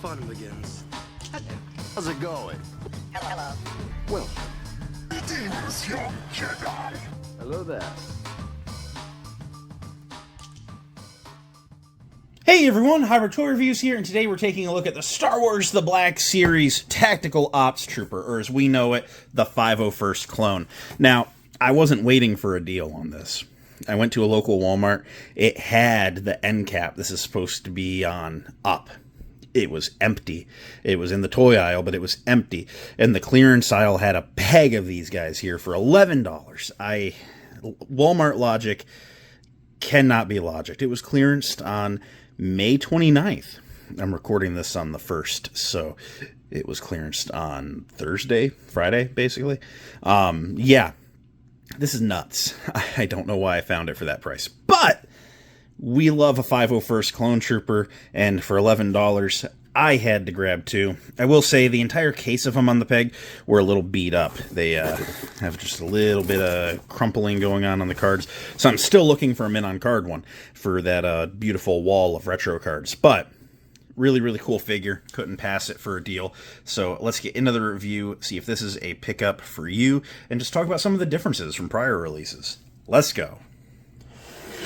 fun begins. How's it going? Hello. Well, Greetings, young Jedi. hello there. Hey everyone, Hybrid Toy Reviews here, and today we're taking a look at the Star Wars The Black Series Tactical Ops Trooper, or as we know it, the 501st clone. Now, I wasn't waiting for a deal on this. I went to a local Walmart. It had the end cap. This is supposed to be on up. It was empty. It was in the toy aisle, but it was empty. And the clearance aisle had a bag of these guys here for $11. Walmart logic cannot be logicked. It was clearanced on May 29th. I'm recording this on the 1st, so it was clearanced on Friday, basically. Yeah, this is nuts. I don't know why I found it for that price, but we love a 501st Clone Trooper, and for $11, I had to grab two. I will say the entire case of them on the peg were a little beat up. They have just a little bit of crumpling going on the cards. So I'm still looking for a mint on card one for that beautiful wall of retro cards. But really, really cool figure. Couldn't pass it for a deal. So let's get into the review, see if this is a pickup for you, and just talk about some of the differences from prior releases. Let's go.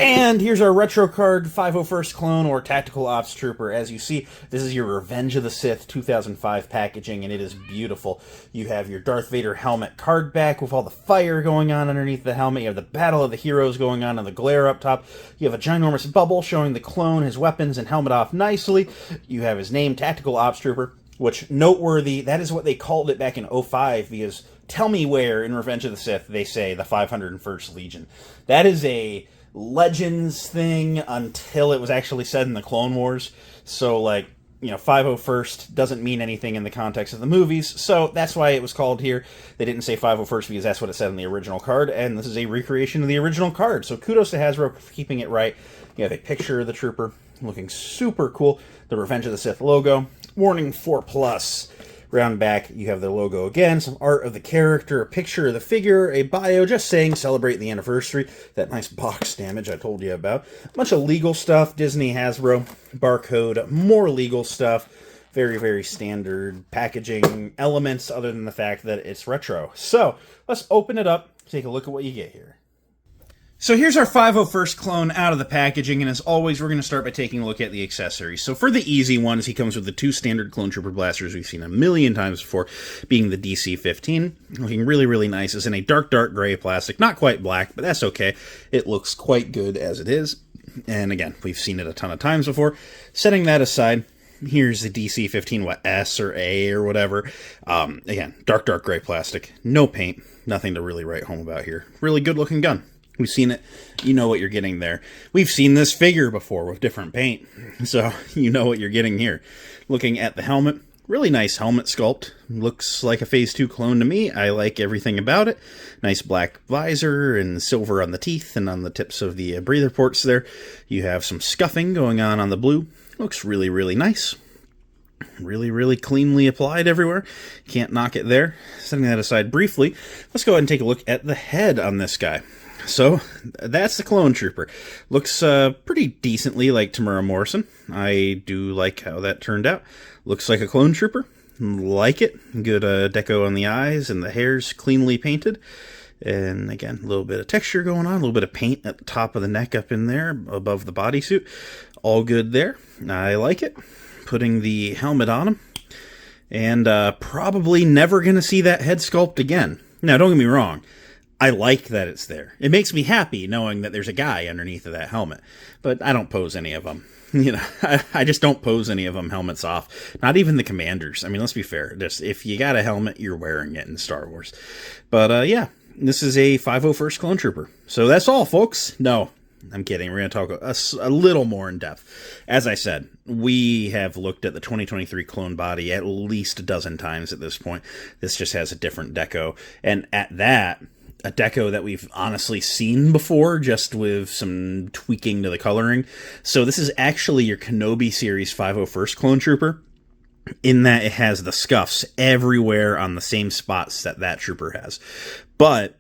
And here's our retro card 501st Clone or Tactical Ops Trooper. As you see, this is your Revenge of the Sith 2005 packaging, and it is beautiful. You have your Darth Vader helmet card back with all the fire going on underneath the helmet. You have the Battle of the Heroes going on and the glare up top. You have a ginormous bubble showing the clone, his weapons, and helmet off nicely. You have his name, Tactical Ops Trooper, which, noteworthy, that is what they called it back in 05, because tell me where in Revenge of the Sith they say the 501st Legion. That is a Legends thing until it was actually said in the Clone Wars. So, 501st doesn't mean anything in the context of the movies, so that's why it was called here. They didn't say 501st because that's what it said in the original card, and this is a recreation of the original card. So kudos to Hasbro for keeping it right. You have a picture of the trooper looking super cool. The Revenge of the Sith logo. Warning 4+. Round back, you have the logo again, some art of the character, a picture of the figure, a bio just saying celebrate the anniversary, that nice box damage I told you about, a bunch of legal stuff, Disney, Hasbro, barcode, more legal stuff, very, very standard packaging elements other than the fact that it's retro. So, let's open it up, take a look at what you get here. So here's our 501st clone out of the packaging, and as always, we're going to start by taking a look at the accessories. So for the easy ones, he comes with the two standard Clone Trooper blasters we've seen a million times before, being the DC-15. Looking really, really nice. It's in a dark, dark gray plastic. Not quite black, but that's okay. It looks quite good as it is. And again, we've seen it a ton of times before. Setting that aside, here's the DC-15, what, S or A or whatever. Again, dark, dark gray plastic. No paint. Nothing to really write home about here. Really good looking gun. We've seen it. You know what you're getting there. We've seen this figure before with different paint, so you know what you're getting here. Looking at the helmet, really nice helmet sculpt. Looks like a Phase 2 clone to me. I like everything about it. Nice black visor and silver on the teeth and on the tips of the breather ports there. You have some scuffing going on the blue. Looks really, really nice. Really, really cleanly applied everywhere. Can't knock it there. Setting that aside briefly, let's go ahead and take a look at the head on this guy. So, that's the Clone Trooper. Looks pretty decently like Tamura Morrison. I do like how that turned out. Looks like a Clone Trooper. Like it. Good deco on the eyes, and the hair's cleanly painted. And again, a little bit of texture going on, a little bit of paint at the top of the neck up in there, above the bodysuit. All good there. I like it. Putting the helmet on him. And probably never going to see that head sculpt again. Now, don't get me wrong. I like that it's there. It makes me happy knowing that there's a guy underneath of that helmet. But I don't pose any of them. I just don't pose any of them helmets off. Not even the commanders. I mean, let's be fair. Just if you got a helmet, you're wearing it in Star Wars. But yeah, this is a 501st Clone Trooper. So that's all, folks. No, I'm kidding. We're going to talk a little more in depth. As I said, we have looked at the 2023 clone body at least a dozen times at this point. This just has a different deco. And at that, a deco that we've honestly seen before, just with some tweaking to the coloring. So this is actually your Kenobi Series 501st Clone Trooper, in that it has the scuffs everywhere on the same spots that that trooper has. But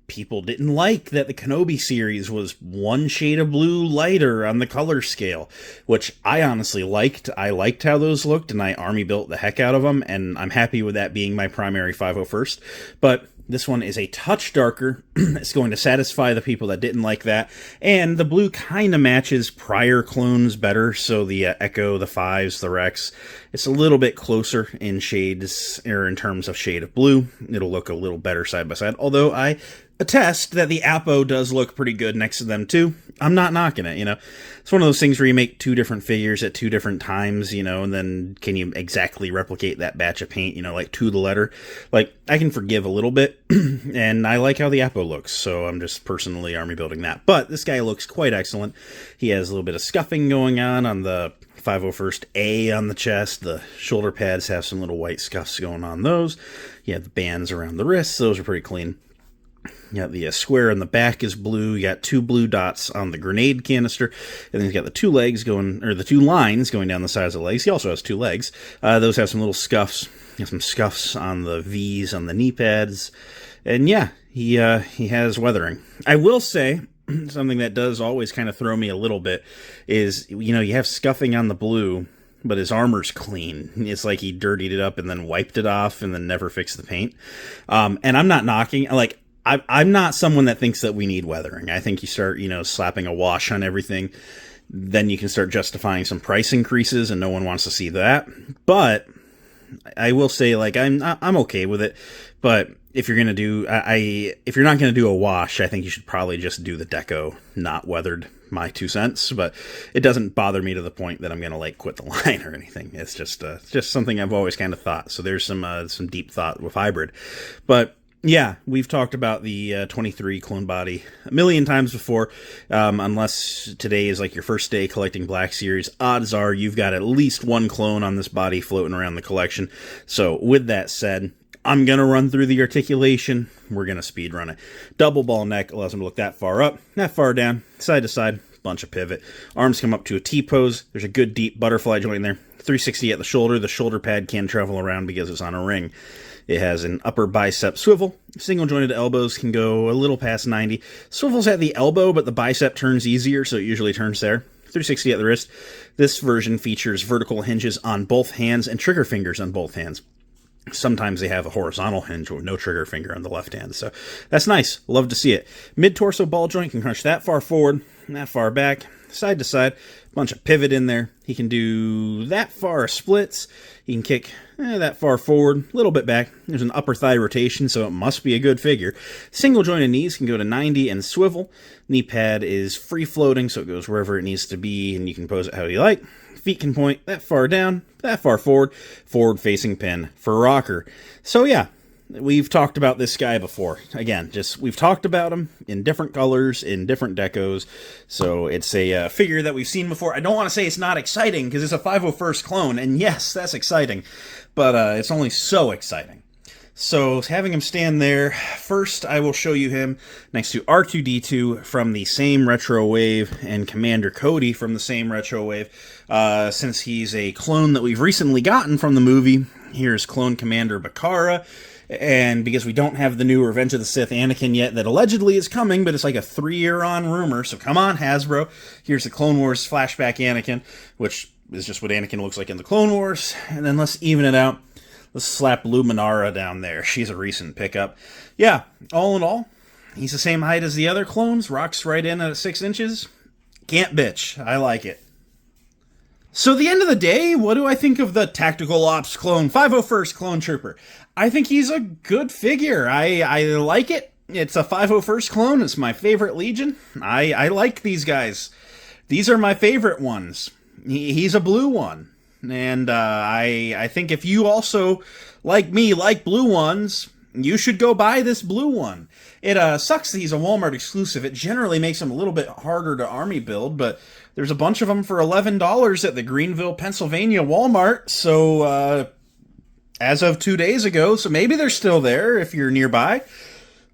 people didn't like that the Kenobi series was one shade of blue lighter on the color scale, which I honestly liked. I liked how those looked, and I army built the heck out of them, and I'm happy with that being my primary 501st. But this one is a touch darker. It's going to satisfy the people that didn't like that. And the blue kind of matches prior clones better. So the Echo, the 5s, the Rex, it's a little bit closer in shades, or in terms of shade of blue. It'll look a little better side by side. Although I attest that the Apo does look pretty good next to them too. I'm not knocking it, you know. It's one of those things where you make two different figures at two different times, you know, and then can you exactly replicate that batch of paint, you know, like to the letter? Like, I can forgive a little bit, and I like how the Apo looks, so I'm just personally army building that. But this guy looks quite excellent. He has a little bit of scuffing going on the 501st A on the chest. The shoulder pads have some little white scuffs going on those. You have the bands around the wrists. Those are pretty clean. You got the square in the back is blue. You got 2 blue dots on the grenade canister. And then you got the 2 legs going, or the 2 lines going down the sides of the legs. He also has 2 legs. Those have some little scuffs. You have some scuffs on the V's on the knee pads. And yeah, he has weathering. I will say, something that does always kind of throw me a little bit is, you know, you have scuffing on the blue, but his armor's clean. It's like he dirtied it up and then wiped it off and then never fixed the paint. And I'm not knocking, like, I'm not someone that thinks that we need weathering. I think you start, you know, slapping a wash on everything, then you can start justifying some price increases, and no one wants to see that. But I will say, like, I'm okay with it. But if you're gonna do, if you're not gonna do a wash, I think you should probably just do the deco, not weathered. My 2 cents, but it doesn't bother me to the point that I'm gonna like quit the line or anything. It's just something I've always kind of thought. So there's some deep thought with hybrid, but. Yeah, we've talked about the 23 clone body a million times before. Unless today is like your first day collecting Black Series, odds are you've got at least one clone on this body floating around the collection. So with that said, I'm going to run through the articulation. We're going to speed run it. Double ball neck allows him to look that far up, that far down, side to side, bunch of pivot. Arms come up to a T-pose. There's a good deep butterfly joint there. 360 at the shoulder. The shoulder pad can travel around because it's on a ring. It has an upper bicep swivel. Single jointed elbows can go a little past 90. Swivel's at the elbow, but the bicep turns easier, so it usually turns there. 360 at the wrist. This version features vertical hinges on both hands and trigger fingers on both hands. Sometimes they have a horizontal hinge with no trigger finger on the left hand, so that's nice. Love to see it. Mid-torso ball joint can crunch that far forward, that far back, side to side. Bunch of pivot in there. He can do that far splits. He can kick that far forward, a little bit back. There's an upper thigh rotation, so it must be a good figure. Single jointed knees can go to 90 and swivel. Knee pad is free floating, so it goes wherever it needs to be, and you can pose it how you like. Feet can point that far down, that far forward. Forward facing pin for rocker. So yeah, we've talked about this guy before. Again, we've talked about him in different colors, in different decos. So it's a figure that we've seen before. I don't want to say it's not exciting, because it's a 501st clone, and yes, that's exciting. But it's only so exciting. So having him stand there, first I will show you him next to R2-D2 from the same retro wave, and Commander Cody from the same retro wave. Since he's a clone that we've recently gotten from the movie, here's Clone Commander Bakara. And because we don't have the new Revenge of the Sith Anakin yet, that allegedly is coming, but it's like a 3-year-on rumor, so come on, Hasbro. Here's the Clone Wars flashback Anakin, which is just what Anakin looks like in the Clone Wars. And then let's even it out. Let's slap Luminara down there. She's a recent pickup. Yeah, all in all, he's the same height as the other clones, rocks right in at 6 inches. Can't bitch. I like it. So at the end of the day, what do I think of the Tactical Ops clone, 501st Clone Trooper? I think he's a good figure. I like it. It's a 501st clone. It's my favorite Legion. I like these guys. These are my favorite ones. He's a blue one. And I think if you also, like me, like blue ones, you should go buy this blue one. It sucks that he's a Walmart exclusive. It generally makes him a little bit harder to army build, but there's a bunch of them for $11 at the Greenville, Pennsylvania Walmart. So as of 2 days ago, so maybe they're still there if you're nearby.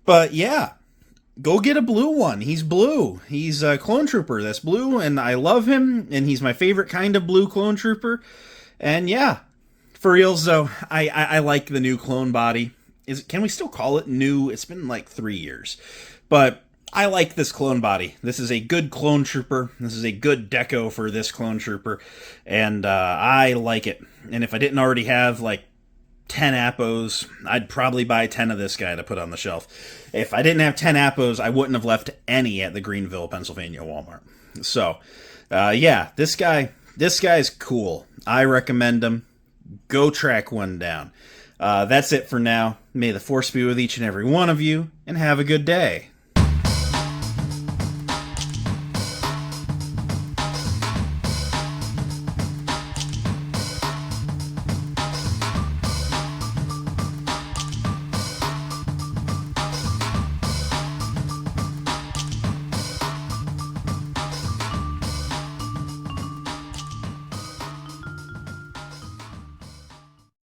But yeah, go get a blue one. He's blue. He's a clone trooper that's blue, and I love him, and he's my favorite kind of blue clone trooper. And yeah, for reals though, I like the new clone body. can we still call it new? It's been like 3 years. But I like this clone body. This is a good clone trooper. This is a good deco for this clone trooper. And I like it. And if I didn't already have like 10 Appos, I'd probably buy 10 of this guy to put on the shelf. If I didn't have 10 Appos, I wouldn't have left any at the Greenville, Pennsylvania Walmart. So, yeah, this guy's cool. I recommend him. Go track one down. That's it for now. May the force be with each and every one of you, and have a good day.